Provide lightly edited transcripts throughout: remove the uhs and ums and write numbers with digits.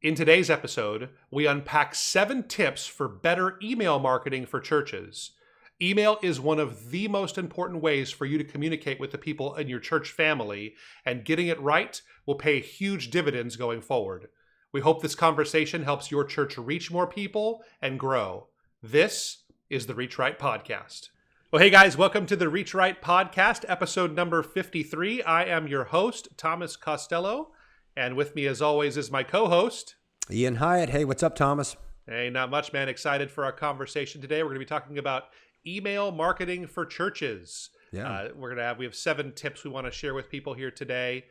In today's episode, we unpack 7 tips for better email marketing for churches. Email is one of the most important ways for you to communicate with the people in your church family, and getting it right will pay huge dividends going forward. We hope this conversation helps your church reach more people and grow. This is the Reach Right Podcast. Well, hey guys, welcome to the Reach Right Podcast, episode number 53. I am your host, Thomas Costello. And with me, as always, is my co-host, Ian Hyatt. Hey, what's up, Thomas? Hey, not much, man. Excited for our conversation today. We're going to be talking about email marketing for churches. Yeah. We have 7 tips we want to share with people here today.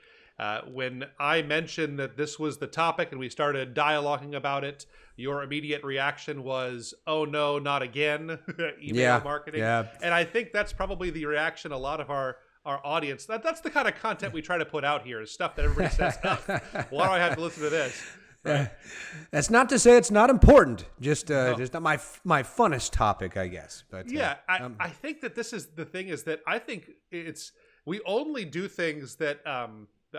When I mentioned that this was the topic and we started dialoguing about it, your immediate reaction was, "Oh no, not again!" Email marketing. Yeah. And I think that's probably the reaction a lot of our audience. That's the kind of content we try to put out here, is stuff that everybody says, "Oh, why do I have to listen to this?" Right. That's not to say it's not important. Just not my funnest topic, I guess. But yeah, I think that this is the thing, is that I think we only do things that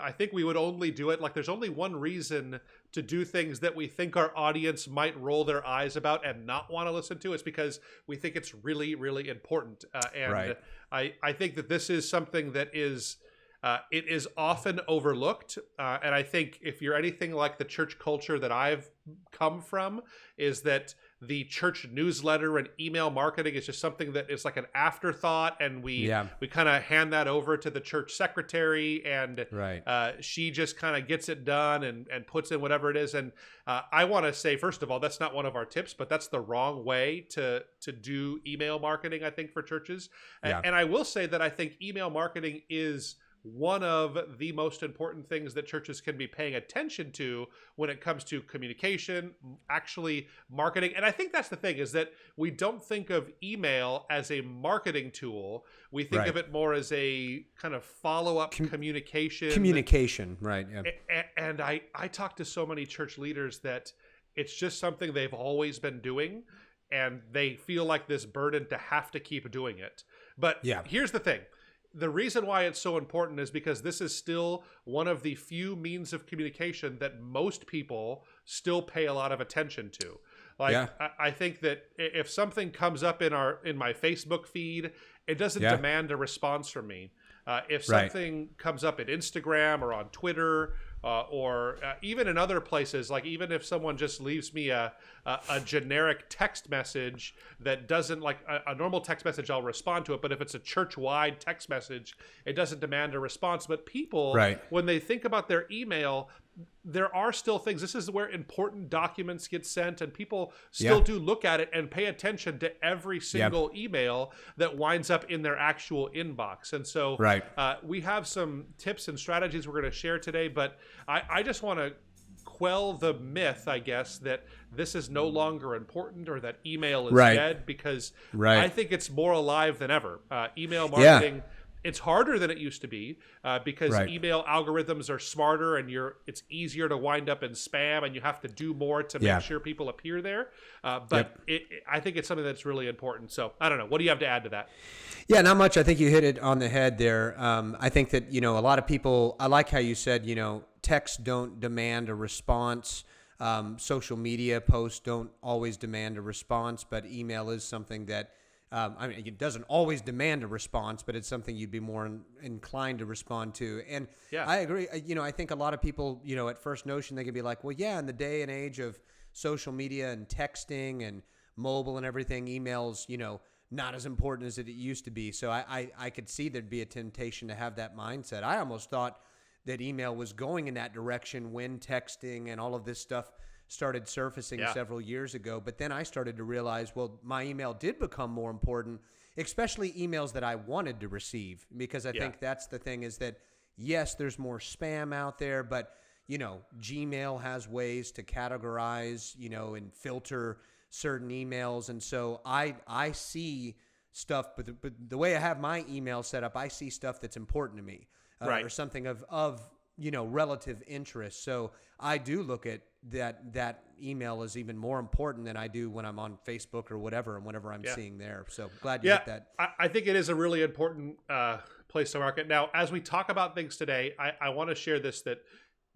I think we would only do it. Like, there's only one reason to do things that we think our audience might roll their eyes about and not want to listen to. It's because we think it's really, really important. Right. I think that this is something that is it is often overlooked. And I think if you're anything like the church culture that I've come from, is that the church newsletter and email marketing is just something that is like an afterthought, and we kind of hand that over to the church secretary, and she just kind of gets it done and puts in whatever it is. And I want to say, first of all, that's not one of our tips, but that's the wrong way to do email marketing, I think, for churches. And I will say that I think email marketing is one of the most important things that churches can be paying attention to when it comes to communication, actually marketing. And I think that's the thing, is that we don't think of email as a marketing tool. We think of it more as a kind of follow-up communication. Communication, right. Yeah. And I talk to so many church leaders that it's just something they've always been doing, and they feel like this burden to have to keep doing it. But here's the thing. The reason why it's so important is because this is still one of the few means of communication that most people still pay a lot of attention to. Like, I think that if something comes up in my Facebook feed, it doesn't demand a response from me. If something comes up at Instagram or on Twitter, or even in other places, like even if someone just leaves me a generic text message that doesn't, like a normal text message, I'll respond to it. But if it's a church-wide text message, it doesn't demand a response. But people, when they think about their email, there are still things. This is where important documents get sent, and people still do look at it and pay attention to every single email that winds up in their actual inbox. And so we have some tips and strategies we're going to share today, but I just want to quell the myth, I guess, that this is no longer important or that email is dead, because I think it's more alive than ever. Email marketing, it's harder than it used to be, because email algorithms are smarter, and it's easier to wind up in spam, and you have to do more to make sure people appear there. But I think it's something that's really important. So I don't know. What do you have to add to that? Yeah, not much. I think you hit it on the head there. I think that, a lot of people, I like how you said, texts don't demand a response. Social media posts don't always demand a response, but email is something that, it doesn't always demand a response, but it's something you'd be more inclined to respond to. And I agree. I think a lot of people, at first notion, they could be like, well, in the day and age of social media and texting and mobile and everything, email's, not as important as it used to be. So I could see there'd be a temptation to have that mindset. I almost thought that email was going in that direction when texting and all of this stuff started surfacing several years ago. But then I started to realize, well, my email did become more important, especially emails that I wanted to receive, because I think that's the thing, is that, yes, there's more spam out there, but, Gmail has ways to categorize, and filter certain emails. And so I see stuff, but the way I have my email set up, I see stuff that's important to me, or something of relative interest. So I do look at that email is even more important than I do when I'm on Facebook or whatever, and whenever I'm seeing there. So glad you hit that. I think it is a really important place to market. Now, as we talk about things today, I want to share this, that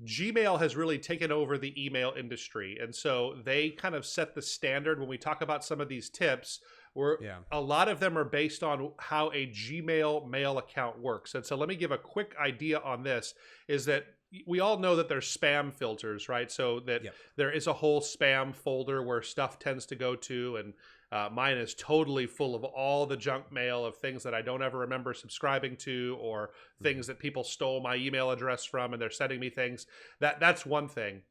Gmail has really taken over the email industry. And so they kind of set the standard when we talk about some of these tips, where a lot of them are based on how a Gmail mail account works. And so let me give a quick idea on this, is that we all know that there's spam filters, right? So that there is a whole spam folder where stuff tends to go to, and mine is totally full of all the junk mail of things that I don't ever remember subscribing to, or things that people stole my email address from and they're sending me things. That's one thing.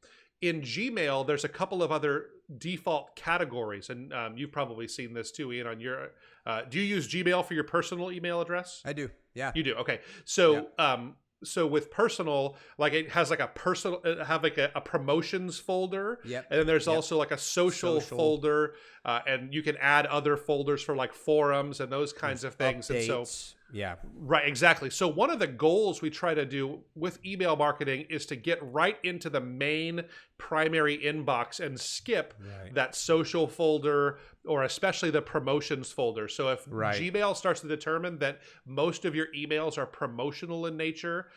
In Gmail, there's a couple of other default categories, and you've probably seen this too, Ian. On your, do you use Gmail for your personal email address? I do. Yeah, you do. Okay, so so with personal, like it has like a personal, have like a promotions folder, and then there's also like a social folder, and you can add other folders for like forums and those kinds of things. Updates. And so right, exactly. So one of the goals we try to do with email marketing is to get right into the main primary inbox and skip that social folder, or especially the promotions folder. So if Gmail starts to determine that most of your emails are promotional in nature,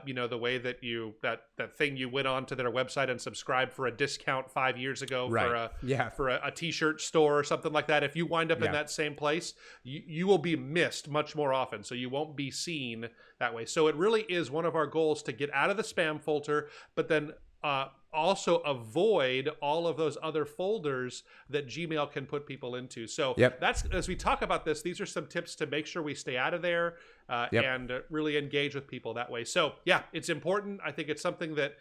you know, the way that you that thing you went on to their website and subscribed for a discount 5 years ago for a t-shirt store or something like that, if you wind up in that same place, you will be missed much more often. So you won't be seen that way. So it really is one of our goals to get out of the spam filter, but then also avoid all of those other folders that Gmail can put people into. So that's, as we talk about this, these are some tips to make sure we stay out of there and really engage with people that way. So yeah, it's important. I think it's something that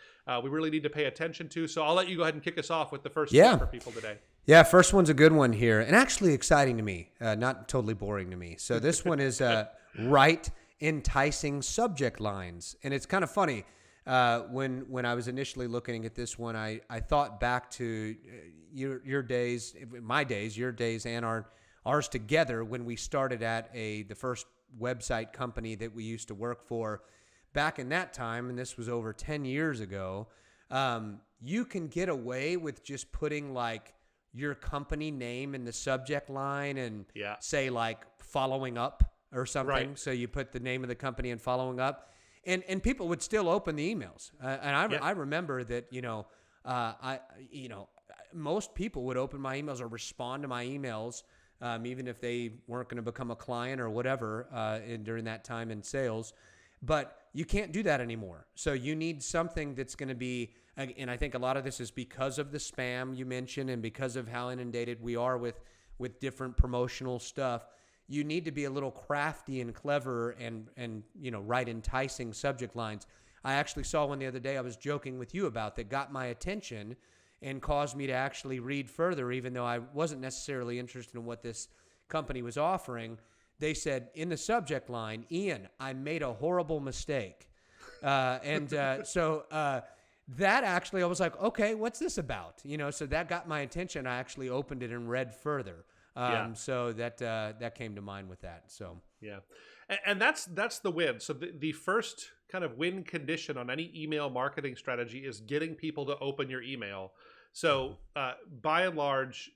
we really need to pay attention to. So I'll let you go ahead and kick us off with the first tip for people today. Yeah, first one's a good one here, and actually exciting to me, not totally boring to me. So this one is write enticing subject lines, and it's kind of funny. When I was initially looking at this one, I thought back to your days, my days, your days, and ours together when we started at the first website company that we used to work for. Back in that time, and this was over 10 years ago, you can get away with just putting like your company name in the subject line and say like following up or something. Right. So you put the name of the company and following up. And people would still open the emails, and I remember that most people would open my emails or respond to my emails, even if they weren't going to become a client or whatever during that time in sales. But you can't do that anymore. So you need something that's going to be, and I think a lot of this is because of the spam you mentioned, and because of how inundated we are with different promotional stuff. You need to be a little crafty and clever and write enticing subject lines. I actually saw one the other day I was joking with you about that got my attention and caused me to actually read further, even though I wasn't necessarily interested in what this company was offering. They said in the subject line, "Ian, I made a horrible mistake." So that actually, I was like, okay, what's this about? So that got my attention. I actually opened it and read further. So that came to mind with that. So and that's the win. So the first kind of win condition on any email marketing strategy is getting people to open your email. So by and large,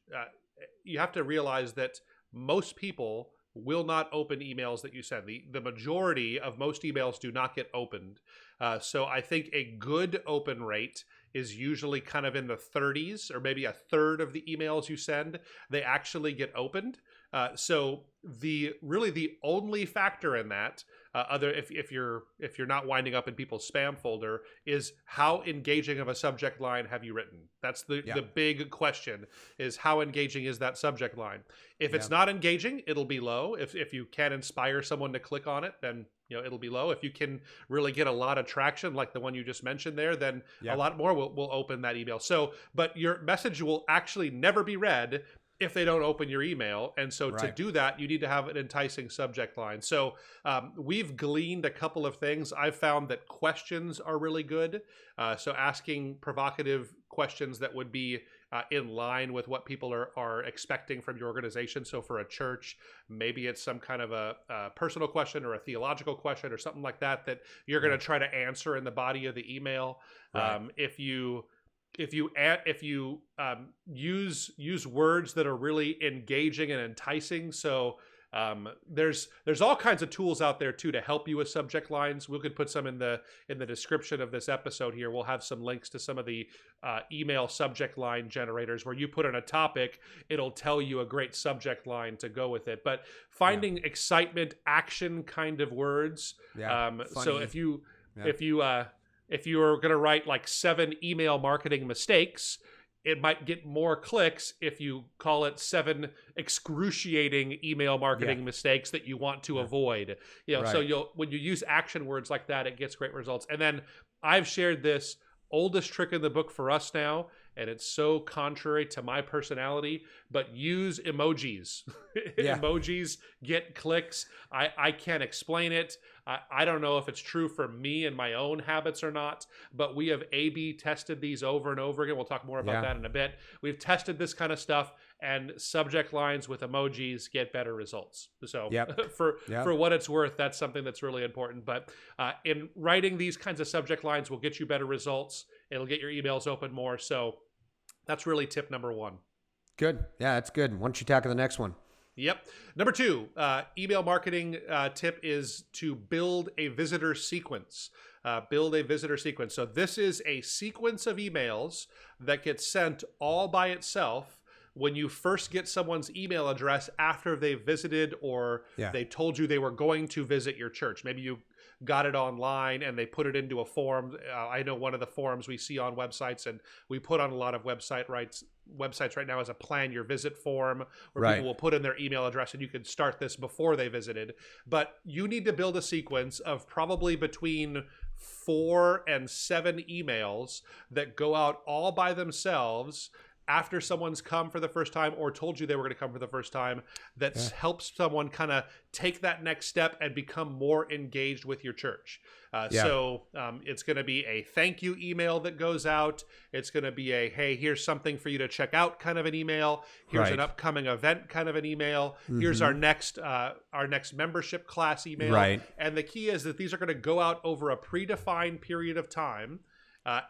you have to realize that most people will not open emails that you send. The majority of most emails do not get opened. So I think a good open rate is usually kind of in the 30s, or maybe a third of the emails you send, they actually get opened. So the only factor in that, if you're not winding up in people's spam folder, is how engaging of a subject line have you written? That's the big question, is how engaging is that subject line? If it's not engaging, it'll be low. If you can inspire someone to click on it, then it'll be low. If you can really get a lot of traction, like the one you just mentioned there, then a lot more will open that email. So, but your message will actually never be read if they don't open your email. And so to do that, you need to have an enticing subject line. So we've gleaned a couple of things. I've found that questions are really good. So asking provocative questions that would be in line with what people are expecting from your organization. So for a church, maybe it's some kind of a personal question or a theological question or something like that you're going to try to answer in the body of the email. If you use words that are really engaging and enticing, so There's all kinds of tools out there too to help you with subject lines. We could put some in the description of this episode here. We'll have some links to some of the email subject line generators where you put in a topic, it'll tell you a great subject line to go with it. But finding excitement, action kind of words. So if you're going to write like 7 email marketing mistakes, it might get more clicks if you call it 7 excruciating email marketing mistakes that you want to avoid. So when you use action words like that, it gets great results. And then I've shared this oldest trick in the book for us now, and it's so contrary to my personality, but use emojis. Emojis get clicks. I can't explain it. I don't know if it's true for me and my own habits or not, but we have A/B tested these over and over again. We'll talk more about that in a bit. We've tested this kind of stuff, and subject lines with emojis get better results. So for what it's worth, that's something that's really important. But in writing these kinds of subject lines will get you better results. It'll get your emails open more. So that's really tip number 1. Good. Yeah, that's good. Why don't you tackle the next one? Yep. Number 2, email marketing tip is to build a visitor sequence. Build a visitor sequence. So this is a sequence of emails that gets sent all by itself when you first get someone's email address after they visited or they told you they were going to visit your church. Maybe you got it online and they put it into a form. I know one of the forms we see on websites, and we put on a lot of websites right now, is a plan your visit form where people will put in their email address, and you can start this before they visited. But you need to build a sequence of probably between 4 and 7 emails that go out all by themselves after someone's come for the first time or told you they were going to come for the first time, that helps someone kind of take that next step and become more engaged with your church. So it's going to be a thank you email that goes out. It's going to be a, hey, here's something for you to check out kind of an email. Here's an upcoming event kind of an email. Here's our next membership class email. And the key is that these are going to go out over a predefined period of time,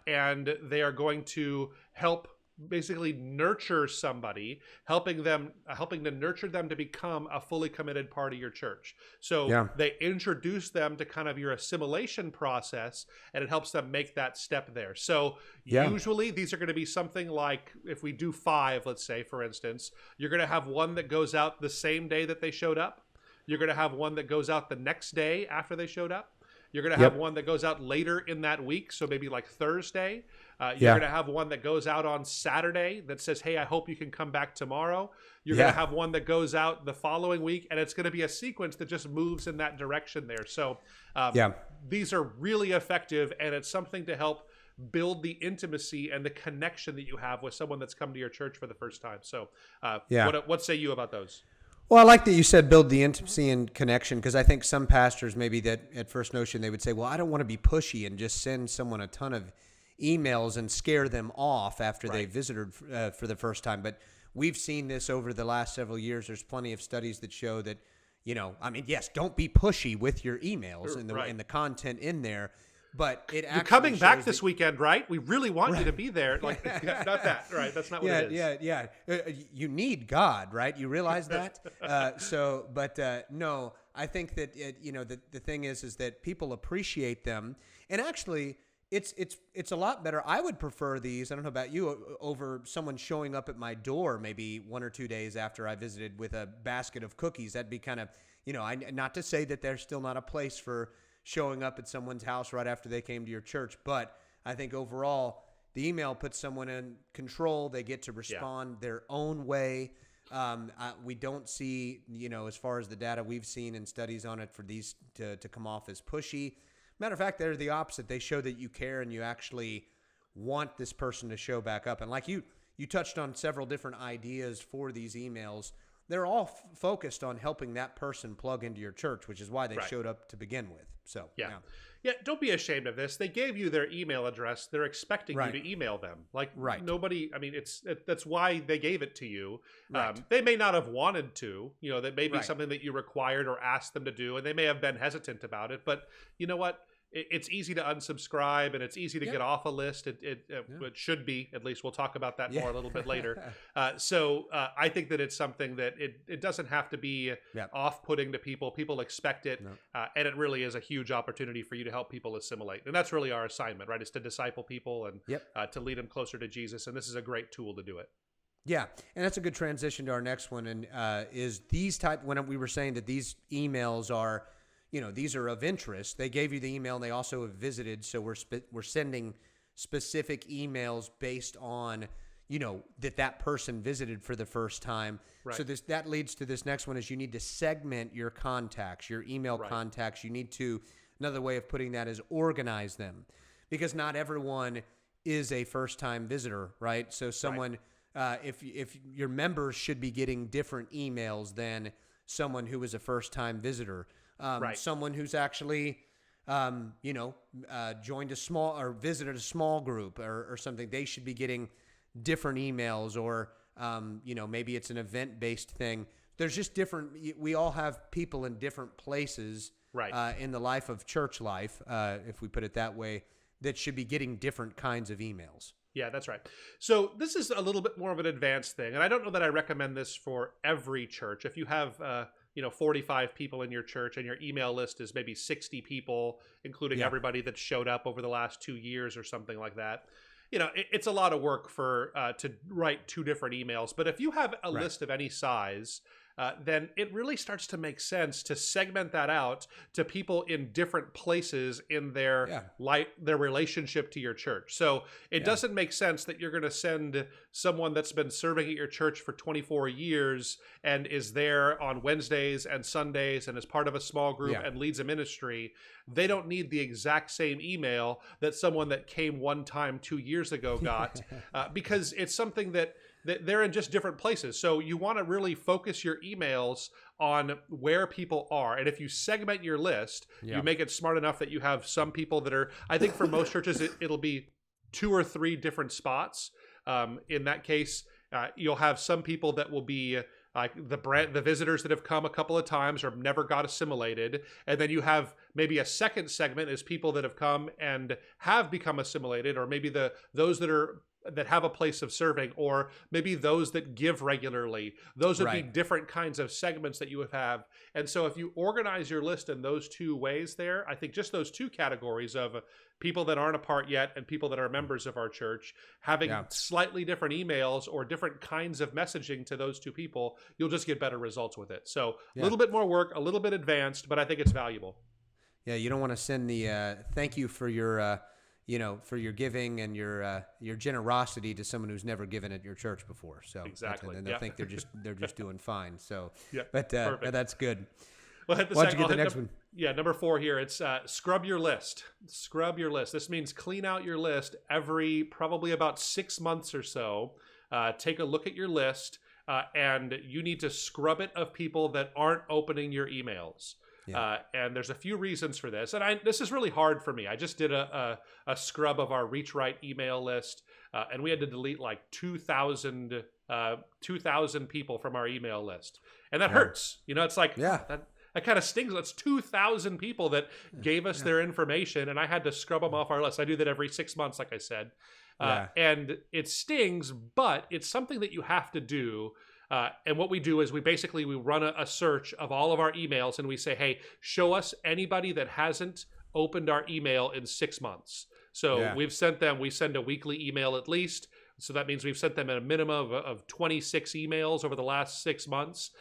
and they are going to help basically nurture somebody, helping to nurture them to become a fully committed part of your church. So they introduce them to kind of your assimilation process, and it helps them make that step there. So usually these are going to be something like, if we do 5, let's say, for instance, you're going to have one that goes out the same day that they showed up. You're going to have one that goes out the next day after they showed up. You're going to have one that goes out later in that week, so maybe like Thursday. You're going to have one that goes out on Saturday that says, hey, I hope you can come back tomorrow. You're going to have one that goes out the following week, and it's going to be a sequence that just moves in that direction there. So these are really effective, and it's something to help build the intimacy and the connection that you have with someone that's come to your church for the first time. So what say you about those? Well, I like that you said build the intimacy and connection, because I think some pastors, maybe that at first notion, they would say, well, I don't want to be pushy and just send someone a ton of emails and scare them off after they visited for the first time. But we've seen this over the last several years. There's plenty of studies that show that, yes, don't be pushy with your emails and the content in there. But it actually, you're coming back this weekend, right? We really want you to be there. Like, not that, right? That's not what it is. You need God, right? You realize that. No, I think that the thing is that people appreciate them, and actually, it's a lot better. I would prefer these. I don't know about you, over someone showing up at my door maybe 1 or 2 days after I visited with a basket of cookies. That'd be kind of, not to say that there's still not a place for showing up at someone's house right after they came to your church. But I think overall, the email puts someone in control. They get to respond their own way. We don't see, as far as the data we've seen and studies on it, for these to come off as pushy. Matter of fact, they're the opposite. They show that you care and you actually want this person to show back up. And like you touched on several different ideas for these emails. They're all focused on helping that person plug into your church, which is why they showed up to begin with. So don't be ashamed of this. They gave you their email address. They're expecting you to email them. Like nobody. I mean, that's why they gave it to you. They may not have wanted to. That may be something that you required or asked them to do, and they may have been hesitant about it. But you know what? it's easy to unsubscribe and it's easy to get off a list. It should be, at least. We'll talk about that more a little bit later. So I think that it's something that it doesn't have to be off-putting to people. People expect it, and it really is a huge opportunity for you to help people assimilate. And that's really our assignment, right? Is to disciple people and to lead them closer to Jesus. And this is a great tool to do it. Yeah, and that's a good transition to our next one. And is these when we were saying that these emails are, these are of interest. They gave you the email, and they also have visited. So we're sending specific emails based on, that person visited for the first time. Right. So that leads to this next one: is you need to segment your contacts, your email contacts. You need to, another way of putting that is organize them, because not everyone is a first-time visitor, right? So someone, if your members should be getting different emails than someone who is a first-time visitor. Someone who's actually, joined a small or visited a small group or something, they should be getting different emails, or, maybe it's an event-based thing. There's just different, we all have people in different places in the life of church life, if we put it that way, that should be getting different kinds of emails. Yeah, that's right. So this is a little bit more of an advanced thing, and I don't know that I recommend this for every church. If you have 45 people in your church and your email list is maybe 60 people, including everybody that showed up over the last 2 years or something like that, it's a lot of work for to write 2 different emails. But if you have a list of any size, then it really starts to make sense to segment that out to people in different places in their their relationship to your church. So it doesn't make sense that you're going to send someone that's been serving at your church for 24 years and is there on Wednesdays and Sundays and is part of a small group and leads a ministry. They don't need the exact same email that someone that came one time 2 years ago got, because it's something that they're in just different places. So you want to really focus your emails on where people are. And if you segment your list, you make it smart enough that you have some people that are, I think for most churches, it'll be 2 or 3 different spots. In that case, you'll have some people that will be like the visitors that have come a couple of times or never got assimilated. And then you have maybe a second segment is people that have come and have become assimilated, or maybe those that have a place of serving, or maybe those that give regularly. Those would be different kinds of segments that you would have. And so if you organize your list in those 2 ways there, I think just those 2 categories of people that aren't a part yet and people that are members of our church, having slightly different emails or different kinds of messaging to those 2 people, you'll just get better results with it. So a little bit more work, a little bit advanced, but I think it's valuable. Yeah, you don't want to send the thank you for your for your giving and your generosity to someone who's never given at your church before. So exactly, and they'll think they're just doing fine. So but that's good. Well, why don't you get the next one? Yeah, number 4 here. It's scrub your list. Scrub your list. This means clean out your list every probably about 6 months or so. Take a look at your list, and you need to scrub it of people that aren't opening your emails. And there's a few reasons for this. And this is really hard for me. I just did a scrub of our Reach Right email list, and we had to delete like 2,000 people from our email list. And that hurts. It's like, that kind of stings. That's 2,000 people that gave us their information, and I had to scrub them off our list. I do that every 6 months, like I said. And it stings, but it's something that you have to do. And what we do is we run a search of all of our emails, and we say, hey, show us anybody that hasn't opened our email in 6 months. So we send a weekly email at least. So that means we've sent them a minimum of 26 emails over the last 6 months.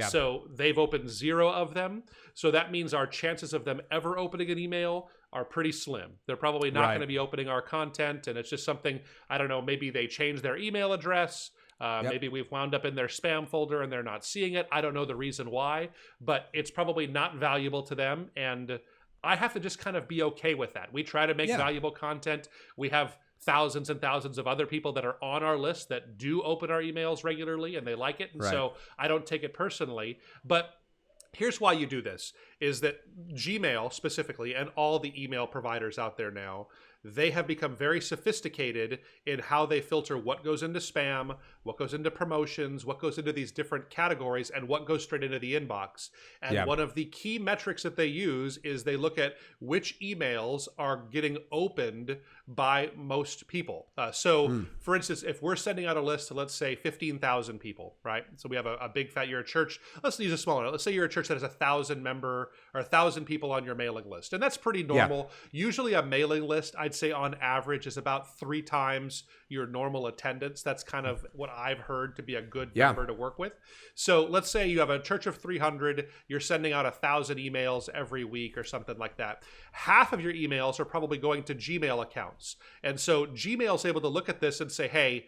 So they've opened 0 of them. So that means our chances of them ever opening an email are pretty slim. They're probably not going to be opening our content. And it's just something, I don't know, maybe they changed their email address. Maybe we've wound up in their spam folder and they're not seeing it. I don't know the reason why, but it's probably not valuable to them. And I have to just kind of be okay with that. We try to make valuable content. We have thousands and thousands of other people that are on our list that do open our emails regularly and they like it. And so I don't take it personally. But here's why you do this, is that Gmail specifically, and all the email providers out there now, they have become very sophisticated in how they filter what goes into spam, what goes into promotions, what goes into these different categories, and what goes straight into the inbox. And one of the key metrics that they use is they look at which emails are getting opened by most people. For instance, if we're sending out a list to, let's say, 15,000 people, right? So we have a big fat, you're a church, let's use a smaller, let's say you're a church that has 1,000 member or 1,000 people on your mailing list. And that's pretty normal. Usually a mailing list, I'd say on average, is about 3 times your normal attendance. That's kind of what I've heard to be a good number to work with. So let's say you have a church of 300, you're sending out 1,000 emails every week or something like that. Half of your emails are probably going to Gmail accounts. And so Gmail's able to look at this and say, hey,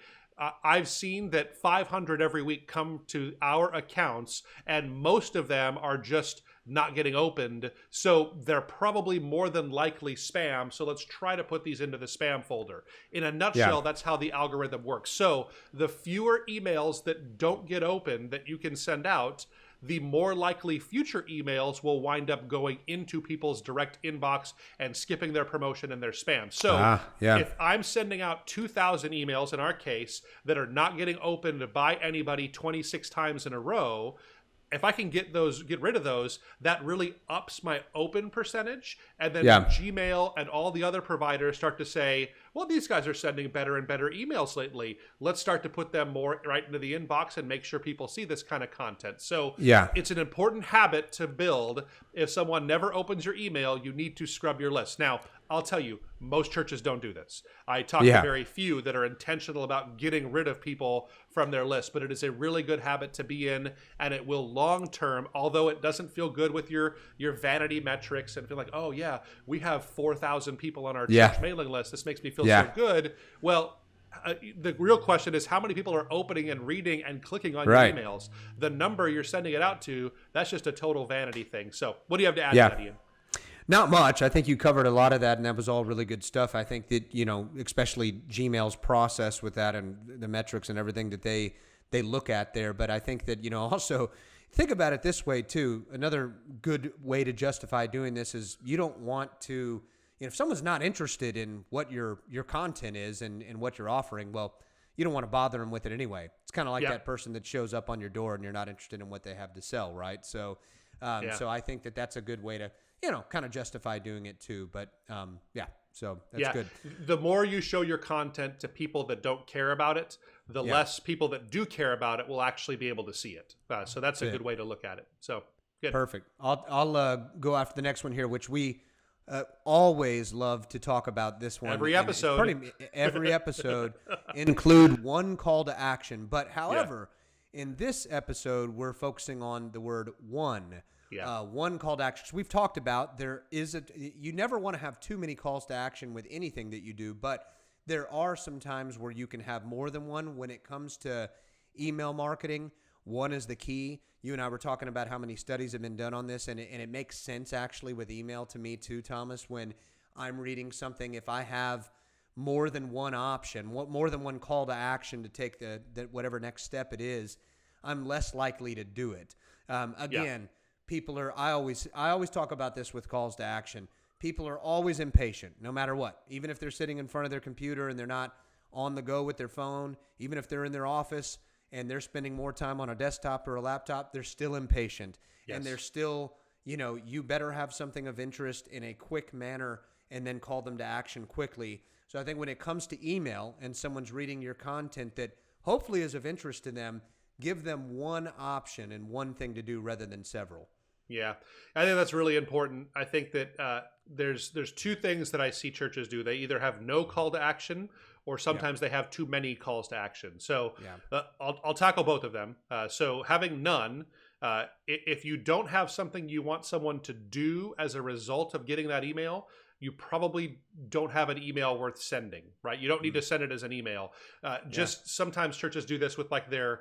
I've seen that 500 every week come to our accounts, and most of them are just not getting opened. So they're probably more than likely spam. So let's try to put these into the spam folder. In a nutshell, that's how the algorithm works. So the fewer emails that don't get opened that you can send out, the more likely future emails will wind up going into people's direct inbox and skipping their promotion and their spam. So if I'm sending out 2,000 emails in our case that are not getting opened by anybody 26 times in a row, if I can get rid of those, that really ups my open percentage. And then Gmail and all the other providers start to say, well, these guys are sending better and better emails lately. Let's start to put them more right into the inbox and make sure people see this kind of content. So it's an important habit to build. If someone never opens your email, you need to scrub your list. Now, I'll tell you, most churches don't do this. I talk to very few that are intentional about getting rid of people from their list, but it is a really good habit to be in, and it will long term, although it doesn't feel good with your vanity metrics and feel like, oh yeah, we have 4,000 people on our church mailing list. This makes me feel so good. Well, the real question is how many people are opening and reading and clicking on your emails? The number you're sending it out to, that's just a total vanity thing. So what do you have to add to that, Ian? Not much. I think you covered a lot of that, and that was all really good stuff. I think that, especially Gmail's process with that and the metrics and everything that they look at there. But I think that, also think about it this way too. Another good way to justify doing this is you don't want to, if someone's not interested in what your content is and what you're offering, well, you don't want to bother them with it anyway. It's kind of like that person that shows up on your door and you're not interested in what they have to sell, right? So, so I think that that's a good way to, kind of justify doing it too. But so that's good. The more you show your content to people that don't care about it, the less people that do care about it will actually be able to see it. So that's a good way to look at it. So good. Perfect. I'll go after the next one here, which we always love to talk about this one. Every episode. Every episode include one call to action. But however, in this episode, we're focusing on the word one. One call to action. So we've talked about you never want to have too many calls to action with anything that you do, but there are some times where you can have more than one. When it comes to email marketing, one is the key. You and I were talking about how many studies have been done on this, and it makes sense actually with email to me too, Thomas, when I'm reading something. If I have more than one option, more than one call to action to take the whatever next step it is, I'm less likely to do it. People are, I always talk about this with calls to action. People are always impatient, no matter what. Even if they're sitting in front of their computer and they're not on the go with their phone, even if they're in their office and they're spending more time on a desktop or a laptop, they're still impatient. And they're still, you better have something of interest in a quick manner and then call them to action quickly. So I think when it comes to email and someone's reading your content that hopefully is of interest to them, give them one option and one thing to do rather than several. Yeah, I think that's really important. I think that there's two things that I see churches do. They either have no call to action, or sometimes they have too many calls to action. So I'll tackle both of them. So having none, if you don't have something you want someone to do as a result of getting that email, you probably don't have an email worth sending, right? You don't need to send it as an email. Sometimes churches do this with like their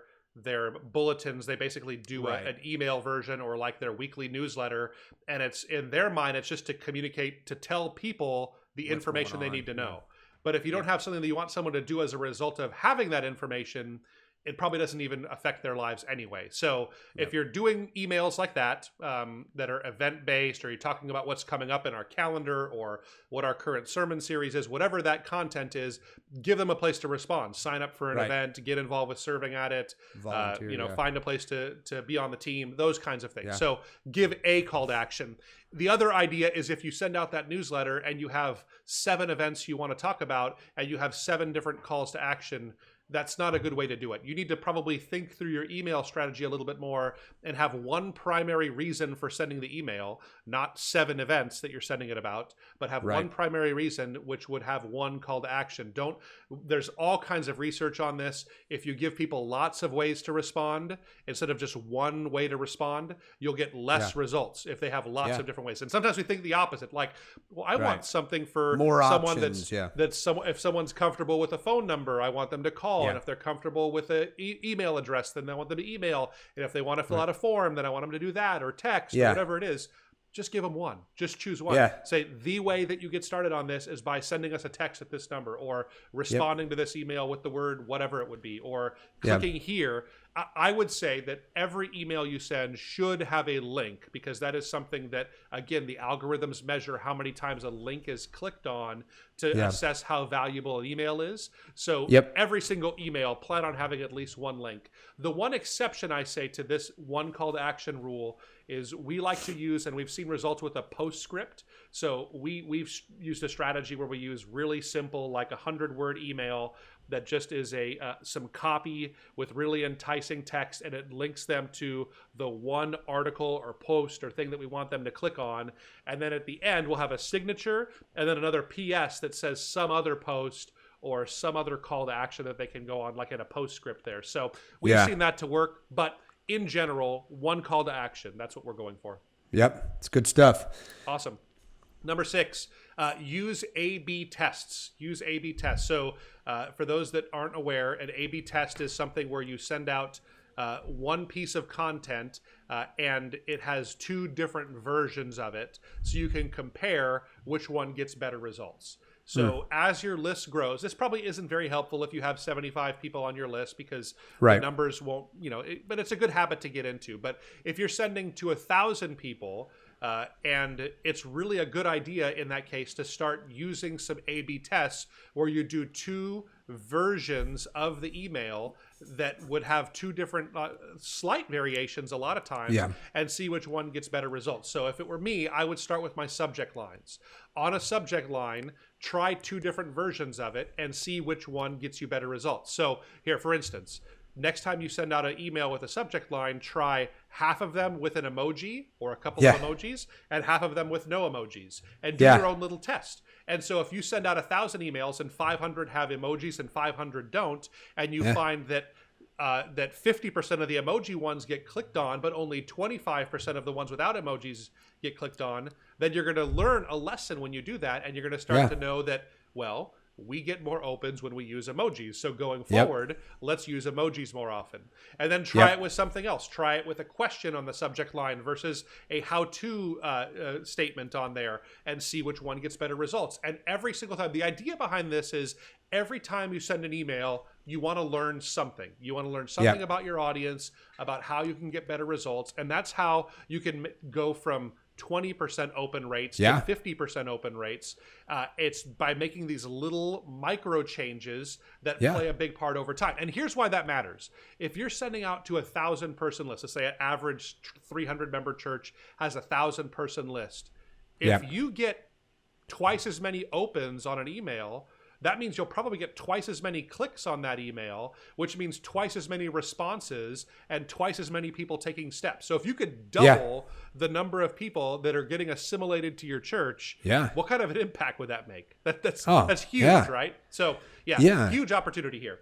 bulletins. They basically do an email version or like their weekly newsletter, and it's in their mind it's just to communicate, to tell people the information they need to know. But if you don't have something that you want someone to do as a result of having that information, it probably doesn't even affect their lives anyway. So if you're doing emails like that, that are event-based, or you're talking about what's coming up in our calendar or what our current sermon series is, whatever that content is, give them a place to respond. Sign up for an event, get involved with serving at it, volunteer, find a place to be on the team, those kinds of things. Yeah. So give a call to action. The other idea is if you send out that newsletter and you have 7 events you want to talk about and you have 7 different calls to action, that's not a good way to do it. You need to probably think through your email strategy a little bit more and have one primary reason for sending the email, not 7 events that you're sending it about, but have one primary reason, which would have one call to action. There's all kinds of research on this. If you give people lots of ways to respond instead of just one way to respond, you'll get less results if they have lots of different ways. And sometimes we think the opposite, like, well, I want something for more someone options, if someone's comfortable with a phone number, I want them to call. And if they're comfortable with an email address, then I want them to email. And if they want to fill out a form, then I want them to do that, or text, or whatever it is. Just give them one. Just choose one. Say, the way that you get started on this is by sending us a text at this number, or responding to this email with the word whatever it would be, or clicking here. I would say that every email you send should have a link, because that is something that, again, the algorithms measure how many times a link is clicked on to assess how valuable an email is. So every single email, plan on having at least one link. The one exception I say to this one call to action rule is we like to use, and we've seen results with a postscript. So we've used a strategy where we use really simple, like 100-word email that just is some copy with really enticing text, and it links them to the one article or post or thing that we want them to click on. And then at the end, we'll have a signature and then another PS that says some other post or some other call to action that they can go on, like in a postscript there. So we've seen that to work, but in general, one call to action. That's what we're going for. Yep, it's good stuff. Awesome. Number 6, use A/B tests. Use A/B tests. So for those that aren't aware, an A/B test is something where you send out one piece of content and it has 2 different versions of it, so you can compare which one gets better results. So as your list grows, this probably isn't very helpful if you have 75 people on your list, because the numbers won't, but it's a good habit to get into. But if you're sending to 1,000 people, and it's really a good idea in that case to start using some A/B tests where you do 2 versions of the email that would have 2 different slight variations a lot of times, and see which one gets better results. So if it were me, I would start with my subject lines. On a subject line, try 2 different versions of it and see which one gets you better results. So here, for instance, next time you send out an email with a subject line, try half of them with an emoji or a couple of emojis and half of them with no emojis, and do your own little test. And so if you send out 1,000 emails and 500 have emojis and 500 don't, and you find that 50% of the emoji ones get clicked on, but only 25% of the ones without emojis get clicked on, then you're going to learn a lesson when you do that, and you're going to start to know that, well, we get more opens when we use emojis. So going forward, let's use emojis more often. And then try it with something else. Try it with a question on the subject line versus a how-to statement on there, and see which one gets better results. And every single time, the idea behind this is every time you send an email, you want to learn something. You want to learn something about your audience, about how you can get better results. And that's how you can go from 20% open rates to 50% open rates. It's by making these little micro changes that play a big part over time. And here's why that matters. If you're sending out to 1,000-person list, let's say an average 300-member church has a 1,000-person list. If you get twice as many opens on an email, that means you'll probably get twice as many clicks on that email, which means twice as many responses and twice as many people taking steps. So if you could double the number of people that are getting assimilated to your church, what kind of an impact would that make? That's huge, right? So huge opportunity here.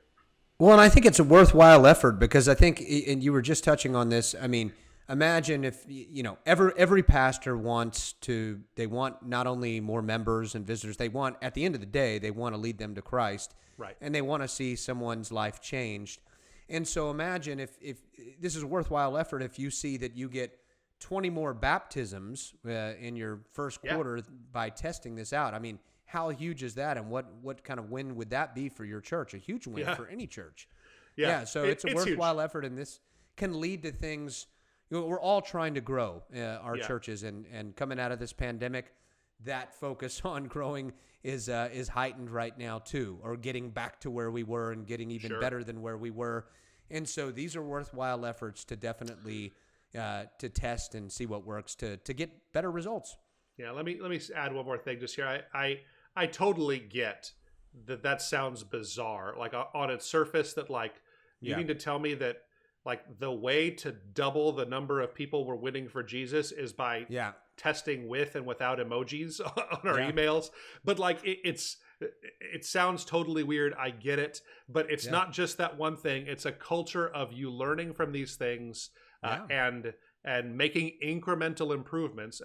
Well, and I think it's a worthwhile effort, because I think, and you were just touching on this, I mean, imagine if, every pastor they want not only more members and visitors, they want, at the end of the day, they want to lead them to Christ. Right. And they want to see someone's life changed. And so imagine if this is a worthwhile effort, if you see that you get 20 more baptisms in your first quarter by testing this out. I mean, how huge is that? And what kind of win would that be for your church? A huge win for any church. Yeah. So it's a worthwhile huge effort, and this can lead to things. We're all trying to grow our churches, and coming out of this pandemic, that focus on growing is heightened right now too, or getting back to where we were and getting even better than where we were. And so these are worthwhile efforts to definitely to test and see what works to get better results. Yeah, let me add one more thing just here. I totally get that sounds bizarre. Like on its surface, that like you need to tell me that like the way to double the number of people we're winning for Jesus is by testing with and without emojis on our emails. But like it sounds totally weird. I get it, but it's not just that one thing. It's a culture of you learning from these things and making incremental improvements.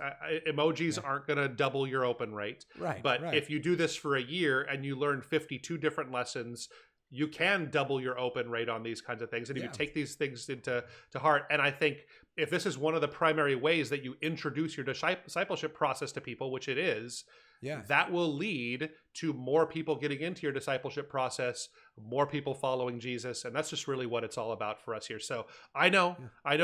Emojis aren't going to double your open rate. Right. But if you do this for a year and you learn 52 different lessons, you can double your open rate on these kinds of things. And you take these things to heart. And I think if this is one of the primary ways that you introduce your discipleship process to people, which it is, that will lead to more people getting into your discipleship process, more people following Jesus. And that's just really what it's all about for us here. So I know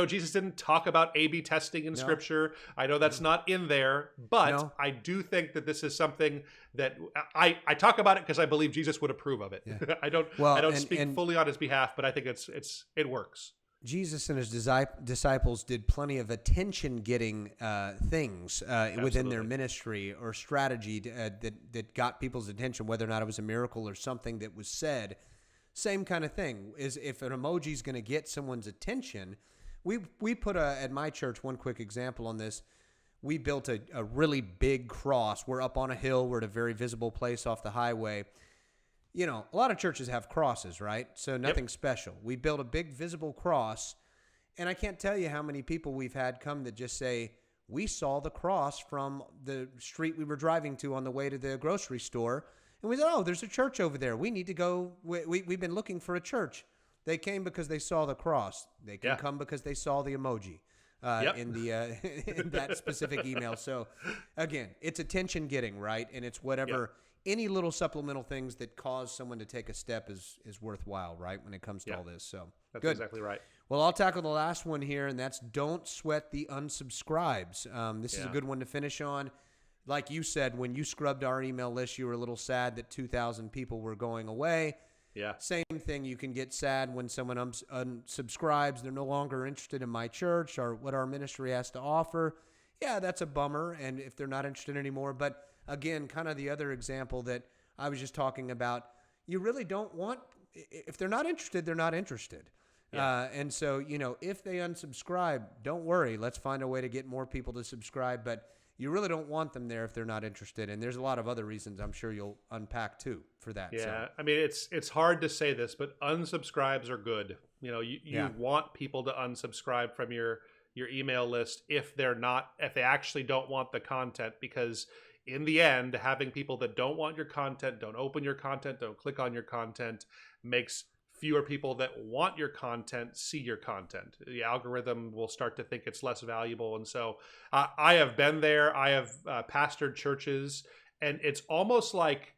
Jesus didn't talk about A/B testing in Scripture. I know that's not in there, but I do think that this is something that I talk about it because I believe Jesus would approve of it. Yeah. I don't speak fully on his behalf, but I think it works. Jesus and his disciples did plenty of attention-getting things within their ministry or strategy that got people's attention, whether or not it was a miracle or something that was said. Same kind of thing is if an emoji is going to get someone's attention. We put at my church, one quick example on this. We built a really big cross. We're up on a hill. We're at a very visible place off the highway. You know, a lot of churches have crosses, right? So nothing special. We built a big visible cross, and I can't tell you how many people we've had come that just say, we saw the cross from the street we were driving to on the way to the grocery store, and we said, oh, there's a church over there. We need to go. We've been looking for a church. They came because they saw the cross. They can come because they saw the emoji in that specific email. So, again, it's attention getting, right? And it's whatever... Any little supplemental things that cause someone to take a step is worthwhile, right, when it comes to all this. So that's exactly right. Well, I'll tackle the last one here, and that's don't sweat the unsubscribes. This is a good one to finish on. Like you said, when you scrubbed our email list, you were a little sad that 2,000 people were going away. Yeah. Same thing. You can get sad when someone unsubscribes. They're no longer interested in my church or what our ministry has to offer. Yeah, that's a bummer, and if they're not interested anymore. But again, kind of the other example that I was just talking about, you really don't want, if they're not interested, they're not interested. Yeah. And so, you know, if they unsubscribe, don't worry. Let's find a way to get more people to subscribe. But you really don't want them there if they're not interested. And there's a lot of other reasons I'm sure you'll unpack too for that. Yeah. So. I mean, it's hard to say this, but unsubscribes are good. You know, you want people to unsubscribe from your email list if they actually don't want the content, because in the end, having people that don't want your content, don't open your content, don't click on your content, makes fewer people that want your content see your content. The algorithm will start to think it's less valuable. And so I have been there. I have pastored churches, and it's almost like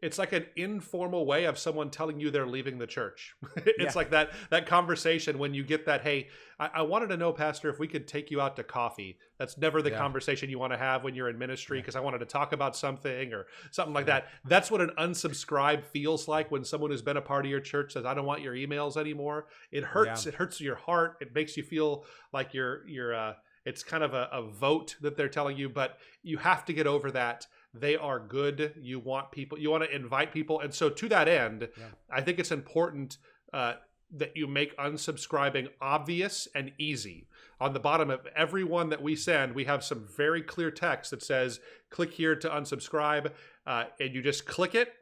it's like an informal way of someone telling you they're leaving the church. It's like that conversation when you get that, hey, I wanted to know, Pastor, if we could take you out to coffee. That's never the conversation you want to have when you're in ministry, because I wanted to talk about something or something like that. That's what an unsubscribe feels like when someone who's been a part of your church says, I don't want your emails anymore. It hurts. It hurts your heart. It makes you feel like you're it's kind of a vote that they're telling you, but you have to get over that. They are good. You want to invite people. And so to that end, I think it's important that you make unsubscribing obvious and easy. On the bottom of every one that we send, we have some very clear text that says, click here to unsubscribe. And you just click it.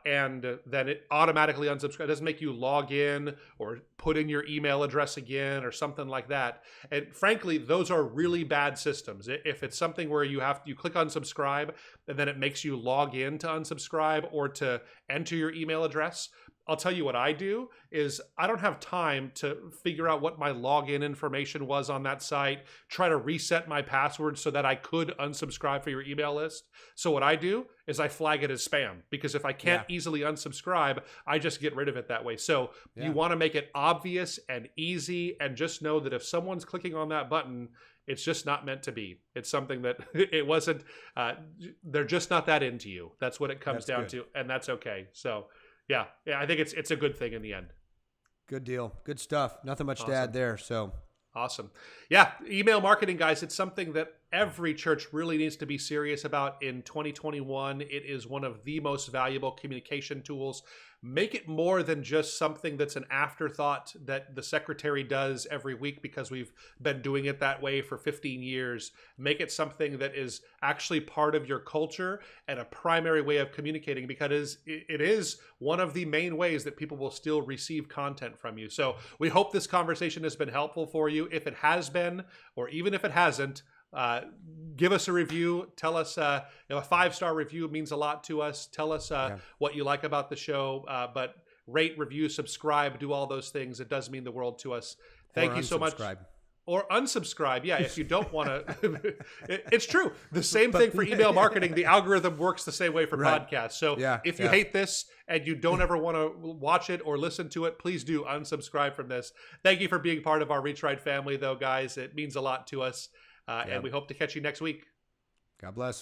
And then it automatically unsubscribes. It doesn't make you log in or put in your email address again or something like that. And frankly, those are really bad systems. If it's something where you click unsubscribe and then it makes you log in to unsubscribe or to enter your email address, I'll tell you what I do is I don't have time to figure out what my login information was on that site, try to reset my password so that I could unsubscribe for your email list. So what I do is I flag it as spam, because if I can't easily unsubscribe, I just get rid of it that way. So you want to make it obvious and easy, and just know that if someone's clicking on that button, it's just not meant to be. It's something that it wasn't, they're just not that into you. That's what it comes down to, and that's okay. So yeah, I think it's a good thing in the end. Good deal. Good stuff. Nothing much to add there. So awesome. Yeah, email marketing, guys, it's something that every church really needs to be serious about in 2021. It is one of the most valuable communication tools. Make it more than just something that's an afterthought that the secretary does every week because we've been doing it that way for 15 years. Make it something that is actually part of your culture and a primary way of communicating, because it is one of the main ways that people will still receive content from you. So we hope this conversation has been helpful for you. If it has been, or even if it hasn't, give us a review. Tell us, a 5-star review means a lot to us. Tell us what you like about the show, but rate, review, subscribe, do all those things. It does mean the world to us. Thank you so much. Or unsubscribe. Yeah, if you don't want to. It's true. The same thing for email marketing. The algorithm works the same way for podcasts. So if you hate this and you don't ever want to watch it or listen to it, please do unsubscribe from this. Thank you for being part of our Reach Right family, though, guys. It means a lot to us. And we hope to catch you next week. God bless.